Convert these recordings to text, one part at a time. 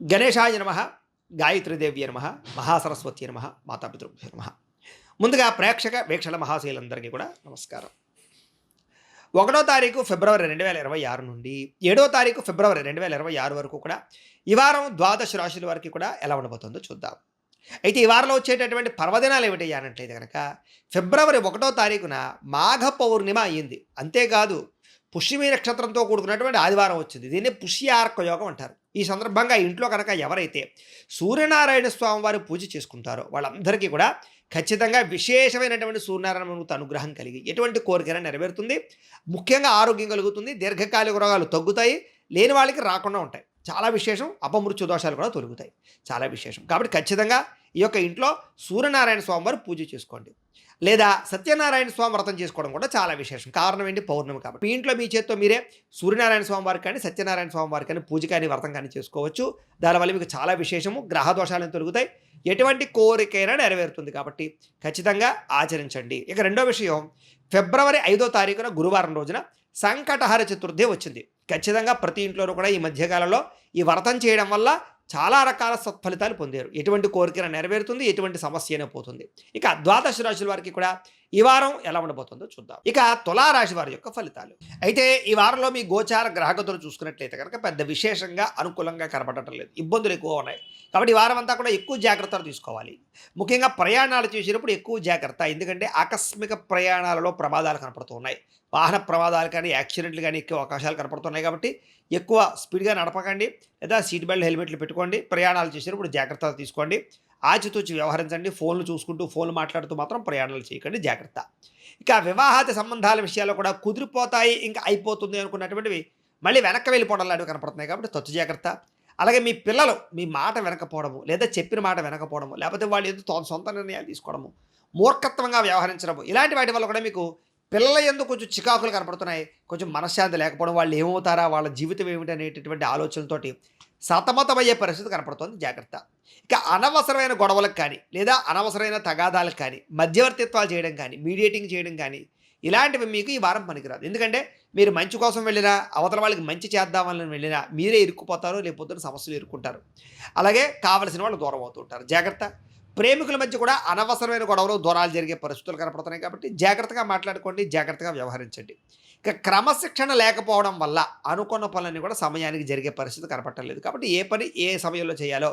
గణేశాయ నమః, గాయత్రీదేవ్యై నమః, మహాసరస్వత్యై నమః, మాతాపితృభ్యో నమః. ముందుగా ప్రేక్షక వీక్షణ మహాశీలందరికీ కూడా నమస్కారం. 1వ తారీఖు ఫిబ్రవరి 2026 నుండి 7వ తారీఖు ఫిబ్రవరి 2026 వరకు కూడా ఈ వారం ద్వాదశ రాశుల వారికి కూడా ఎలా ఉండబోతుందో చూద్దాం. అయితే ఈ వారంలో వచ్చేటటువంటి పర్వదినాలు ఏమిటి అన్నట్లయితే కనుక ఫిబ్రవరి 1వ తారీఖున మాఘ పౌర్ణిమ అయ్యింది. అంతేకాదు పుష్యమి నక్షత్రంతో కూడుకున్నటువంటి ఆదివారం వచ్చింది. దీన్ని పుష్యార్క యోగం అంటారు. ఈ సందర్భంగా ఇంట్లో కనుక ఎవరైతే సూర్యనారాయణ స్వామి వారి పూజ చేసుకుంటారో వాళ్ళందరికీ కూడా ఖచ్చితంగా విశేషమైనటువంటి సూర్యనారాయణమూర్తి అనుగ్రహం కలిగి ఎటువంటి కోరికైనా నెరవేరుతుంది. ముఖ్యంగా ఆరోగ్యం కలుగుతుంది. దీర్ఘకాలిక రోగాలు తగ్గుతాయి. లేని వాళ్ళకి రాకుండా ఉంటాయి. చాలా విశేషం. అపమృత్యు దోషాలు కూడా తొలగుతాయి. చాలా విశేషం. కాబట్టి ఖచ్చితంగా ఈ యొక్క ఇంట్లో సూర్యనారాయణ స్వామి వారు పూజ చేసుకోండి. లేదా సత్యనారాయణ స్వామి వ్రతం చేసుకోవడం కూడా చాలా విశేషం. కారణం ఏంటి? పౌర్ణమి కాబట్టి. మీ ఇంట్లో మీ చేత్తో మీరే సూర్యనారాయణ స్వామి వారికి కానీ సత్యనారాయణ స్వామి వారికి కానీ పూజ కానీ వ్రతం కానీ చేసుకోవచ్చు. దానివల్ల మీకు చాలా విశేషము. గ్రహ దోషాలను తొలగుతాయి. ఎటువంటి కోరికైనా నెరవేరుతుంది. కాబట్టి ఖచ్చితంగా ఆచరించండి. ఇక రెండో విషయం, ఫిబ్రవరి 5వ తారీఖున గురువారం రోజున సంకటహర చతుర్థి వచ్చింది. ఖచ్చితంగా ప్రతి ఇంట్లోనూ కూడా ఈ మధ్యకాలంలో ఈ వ్రతం చేయడం వల్ల చాలా రకాల సత్ఫలితాలు పొందారు. ఎటువంటి కోరికన నెరవేరుతుంది. ఎటువంటి సమస్య అయినా పోతుంది. ఇక ద్వాదశ రాశుల వారికి కూడా ఈ వారం ఎలా ఉండబోతుందో చూద్దాం. ఇక తులారాశి వారి యొక్క ఫలితాలు. అయితే ఈ వారంలో మీ గోచార గ్రహగతులు చూసుకున్నట్లయితే కనుక పెద్ద విశేషంగా అనుకూలంగా కనపడటం లేదు. ఇబ్బందులు ఎక్కువ ఉన్నాయి. కాబట్టి ఈ వారం అంతా కూడా ఎక్కువ జాగ్రత్తలు తీసుకోవాలి. ముఖ్యంగా ప్రయాణాలు చేసేటప్పుడు ఎక్కువ జాగ్రత్త. ఎందుకంటే ఆకస్మిక ప్రయాణాలలో ప్రమాదాలు కనపడుతూ ఉన్నాయి. వాహన ప్రమాదాలు కానీ యాక్సిడెంట్లు కానీ ఎక్కువ అవకాశాలు కనపడుతున్నాయి. కాబట్టి ఎక్కువ స్పీడ్గా నడపకండి. లేదా సీట్ బెల్ట్ హెల్మెట్లు పెట్టుకోండి. ప్రయాణాలు చేసేటప్పుడు జాగ్రత్తలు తీసుకోండి. ఆచితూచి వ్యవహరించండి. ఫోన్లు చూసుకుంటూ ఫోన్లు మాట్లాడుతూ మాత్రం ప్రయాణాలు చేయకండి. జాగ్రత్త. ఇక వివాహాది సంబంధాల విషయాల్లో కూడా కుదిరిపోతాయి, ఇంకా అయిపోతుంది అనుకున్నటువంటివి మళ్ళీ వెనక్కి వెళ్ళిపోవడం లాంటివి కనపడుతున్నాయి. కాబట్టి తొత్తు జాగ్రత్త. అలాగే మీ పిల్లలు మీ మాట వెనకపోవడము, లేదా చెప్పిన మాట వెనకపోవడము, లేకపోతే వాళ్ళు ఏదో సొంత నిర్ణయాలు తీసుకోవడము, మూర్ఖత్వంగా వ్యవహరించడము, ఇలాంటి వాటి వల్ల కూడా మీకు పిల్లల యందు కొంచెం చికాకులు కనపడుతున్నాయి. కొంచెం మనశ్శాంతి లేకపోవడం, వాళ్ళు ఏమవుతారా, వాళ్ళ జీవితం ఏమిటి అనేటటువంటి ఆలోచనలతోటి సతమతమయ్యే పరిస్థితి కనపడుతుంది. జాగ్రత్త. ఇక అనవసరమైన గొడవలకు కానీ, లేదా అనవసరమైన తగాదాలకు కానీ, మధ్యవర్తిత్వాలు చేయడం కానీ, మీడియేటింగ్ చేయడం కానీ, ఇలాంటివి మీకు ఈ వారం పనికిరాదు. ఎందుకంటే మీరు మంచి కోసం వెళ్ళినా, అవతల వాళ్ళకి మంచి చేద్దామని వెళ్ళినా మీరే ఇరుక్కుపోతారు. లేకపోతే సమస్యలు ఇరుక్కుంటారు. అలాగే కావలసిన వాళ్ళు దూరం అవుతుంటారు. జాగ్రత్త. ప్రేమికుల మధ్య కూడా అనవసరమైన గొడవలు, దూరాలు జరిగే పరిస్థితులు కనపడుతున్నాయి. కాబట్టి జాగ్రత్తగా మాట్లాడుకోండి. జాగ్రత్తగా వ్యవహరించండి. ఇక క్రమశిక్షణ లేకపోవడం వల్ల అనుకున్న పనులన్నీ కూడా సమయానికి జరిగే పరిస్థితి కనపడలేదు. కాబట్టి ఏ పని ఏ సమయంలో చేయాలో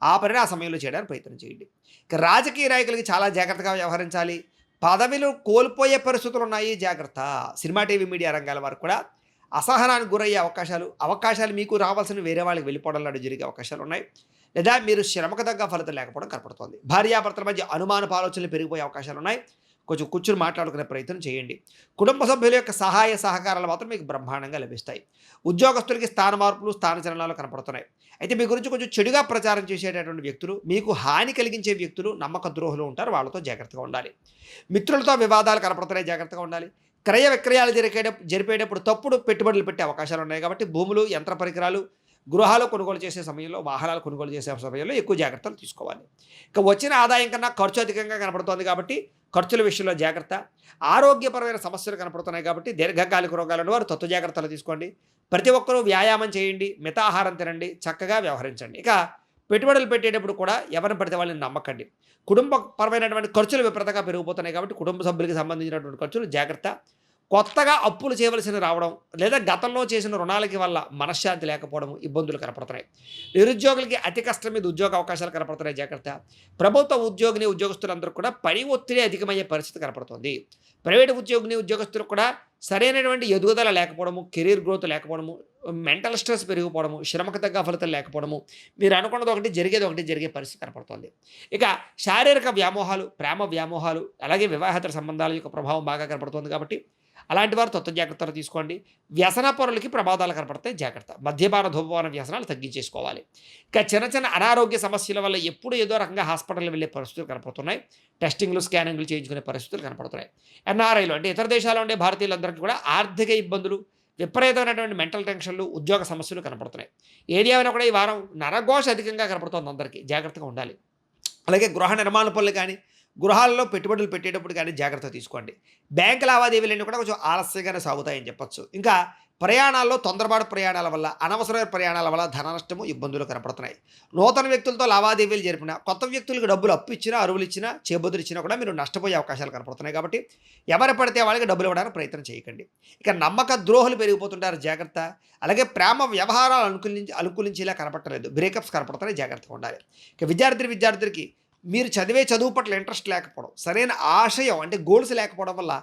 ఆ పనిని ఆ సమయంలో చేయడానికి ప్రయత్నం చేయండి. ఇక రాజకీయ నాయకులకి చాలా జాగ్రత్తగా వ్యవహరించాలి. పదవిలు కోల్పోయే పరిస్థితులు ఉన్నాయి. జాగ్రత్త. సినిమా, టీవీ, మీడియా రంగాల వారు కూడా అసహనానికి గురయ్యే అవకాశాలు మీకు రావాల్సిన వేరే వాళ్ళకి వెళ్ళిపోవడం లాంటి జరిగే అవకాశాలు ఉన్నాయి. లేదా మీరు శ్రమకు తగ్గ ఫలితం లేకపోవడం కనపడుతుంది. భార్యాభర్తల మధ్య అనుమానపు ఆలోచనలు పెరిగిపోయే అవకాశాలు ఉన్నాయి. కొంచెం కూర్చుని మాట్లాడుకునే ప్రయత్నం చేయండి. కుటుంబ సభ్యుల యొక్క సహాయ సహకారాలు మాత్రం మీకు బ్రహ్మాండంగా లభిస్తాయి. ఉద్యోగస్తులకి స్థాన మార్పులు, స్థానచలనాలు కనపడుతున్నాయి. అయితే మీ గురించి కొంచెం చెడుగా ప్రచారం చేసేటటువంటి వ్యక్తులు, మీకు హాని కలిగించే వ్యక్తులు, నమ్మక ద్రోహులు ఉంటారు. వాళ్ళతో జాగ్రత్తగా ఉండాలి. మిత్రులతో వివాదాలు కనపడుతున్నాయి. జాగ్రత్తగా ఉండాలి. క్రయ విక్రయాలు జరిపేటప్పుడు తప్పుడు పెట్టుబడులు పెట్టే అవకాశాలు ఉన్నాయి. కాబట్టి భూములు, యంత్ర పరికరాలు, గృహాలు కొనుగోలు చేసే సమయంలో, వాహనాలు కొనుగోలు చేసే సమయంలో ఎక్కువ జాగ్రత్తలు తీసుకోవాలి. ఇక వచ్చిన ఆదాయం కన్నా ఖర్చు అధికంగా కనపడుతోంది. కాబట్టి ఖర్చుల విషయంలో జాగ్రత్త. ఆరోగ్యపరమైన సమస్యలు కనపడుతున్నాయి. కాబట్టి దీర్ఘకాలిక రోగాలను వారు తత్వ జాగ్రత్తలు తీసుకోండి. ప్రతి ఒక్కరూ వ్యాయామం చేయండి. మితాహారం తినండి. చక్కగా వ్యవహరించండి. ఇక పెట్టుబడులు పెట్టేటప్పుడు కూడా ఎవరిని పడితే వాళ్ళని నమ్మకండి. కుటుంబపరమైనటువంటి ఖర్చులు విపరీతంగా పెరిగిపోతున్నాయి. కాబట్టి కుటుంబ సభ్యులకి సంబంధించినటువంటి ఖర్చులు జాగ్రత్త. కొత్తగా అప్పులు చేయవలసిన రావడం, లేదా గతంలో చేసిన రుణాలకి వల్ల మనశ్శాంతి లేకపోవడం, ఇబ్బందులు కనపడుతున్నాయి. నిరుద్యోగులకి అతి కష్టం మీద ఉద్యోగ అవకాశాలు కనపడుతున్నాయి. జాగ్రత్త. ప్రభుత్వ ఉద్యోగులందరూ కూడా పని ఒత్తిడి అధికమయ్యే పరిస్థితి కనపడుతుంది. ప్రైవేటు ఉద్యోగస్తులకు కూడా సరైనటువంటి ఎదుగుదల లేకపోవడము, కెరీర్ గ్రోత్ లేకపోవడము, మెంటల్ స్ట్రెస్ పెరిగిపోవడము, శ్రమకు తగ్గ ఫలితం లేకపోవడము, మీరు అనుకున్నది ఒకటి జరిగే పరిస్థితి కనపడుతుంది. ఇక శారీరక వ్యామోహాలు, ప్రేమ వ్యామోహాలు, అలాగే వివాహేతర సంబంధాల యొక్క ప్రభావం బాగా కనపడుతుంది. కాబట్టి అలాంటి వారు తత్వ జాగ్రత్తలు తీసుకోండి. వ్యసన పరులకి ప్రమాదాలు కనపడతాయి. జాగ్రత్త. మద్యపాన, ధూమపాన వ్యసనాలు తగ్గించేసుకోవాలి. ఇక చిన్న ఆరోగ్య సమస్యల వల్ల ఎప్పుడు ఏదో రకంగా హాస్పిటల్కి వెళ్ళే పరిస్థితులు కనపడుతున్నాయి. టెస్టింగ్లు, స్కానింగ్లు చేయించుకునే పరిస్థితులు కనపడుతున్నాయి. ఎన్ఆర్ఐలు అంటే ఇతర దేశాల్లో ఉండే భారతీయులందరికీ కూడా ఆర్థిక ఇబ్బందులు, విపరీతమైనటువంటి మెంటల్ టెన్షన్లు, ఉద్యోగ సమస్యలు కనపడుతున్నాయి. ఏది అయినా కూడా ఈ వారం నరఘోష అధికంగా కనపడుతుంది. అందరికీ జాగ్రత్తగా ఉండాలి. అలాగే గృహ నిర్మాణ పనులు కానీ, గృహాల్లో పెట్టుబడులు పెట్టేటప్పుడు కానీ జాగ్రత్త తీసుకోండి. బ్యాంక్ లావాదేవీలన్నీ కూడా కొంచెం ఆలస్యంగానే సాగుతాయని చెప్పొచ్చు. ఇంకా ప్రయాణాల్లో తొందరపాటు ప్రయాణాల వల్ల, అనవసరమైన ప్రయాణాల వల్ల ధన నష్టము, ఇబ్బందులు కనపడుతున్నాయి. నూతన వ్యక్తులతో లావాదేవీలు జరిపినా, కొత్త వ్యక్తులకు డబ్బులు అప్పు ఇచ్చినా, అరువులు ఇచ్చినా, చేబుదులు ఇచ్చినా కూడా మీరు నష్టపోయే అవకాశాలు కనపడుతున్నాయి. కాబట్టి ఎవరు పడితే వాళ్ళకి డబ్బులు ఇవ్వడానికి ప్రయత్నం చేయకండి. ఇక నమ్మక ద్రోహులు పెరిగిపోతుంటారు, జాగ్రత్త. అలాగే ప్రేమ వ్యవహారాలు అనుకూలించేలా కనపడలేదు, బ్రేకప్స్ కనపడుతున్నాయి, జాగ్రత్తగా ఉండాలి. ఇక విద్యార్థులకి మీరు చదివే చదువు పట్ల ఇంట్రెస్ట్ లేకపోవడం, సరైన ఆశయం అంటే గోల్స్ లేకపోవడం వల్ల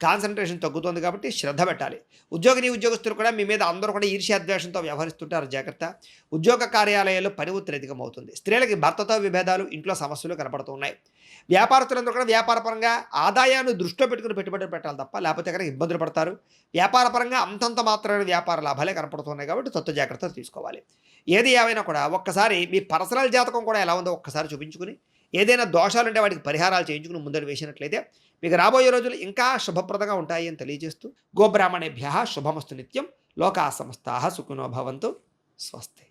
కాన్సన్ట్రేషన్ తగ్గుతుంది. కాబట్టి శ్రద్ధ పెట్టాలి. ఉద్యోగస్తులు కూడా మీ మీద అందరూ కూడా ఈర్ష్యాద్వేషంతో వ్యవహరిస్తుంటారు, జాగ్రత్త. ఉద్యోగ కార్యాలయాల్లో పని ఒత్తిడి అధికమవుతుంది. స్త్రీలకి భర్తతో విభేదాలు, ఇంట్లో సమస్యలు కనపడుతూ ఉన్నాయి. వ్యాపారస్తులందరూ కూడా వ్యాపారపరంగా ఆదాయాన్ని దృష్టిలో పెట్టుకుని పెట్టుబడి పెట్టాలి తప్ప లేకపోతే కనుక ఇబ్బందులు పడతారు. వ్యాపారపరంగా అంతంత మాత్రమే వ్యాపార లాభాలే కనపడుతున్నాయి. కాబట్టి తత్వ జాగ్రత్తలు తీసుకోవాలి. ఏది ఏమైనా కూడా ఒక్కసారి మీ పర్సనల్ జాతకం కూడా ఎలా ఉందో ఒక్కసారి చూపించుకుని, ఏదైనా దోషాలుంటే వాటికి పరిహారాలు చేయించుకుని ముందడు వేసినట్లయితే మీకు రాబోయే రోజులు ఇంకా శుభప్రదంగా ఉంటాయి అని తెలియజేస్తూ, గోబ్రాహ్మణేభ్యః శుభమస్తు నిత్యం. లోకా సమస్తాః సుఖినో భవంతు. స్వస్తి.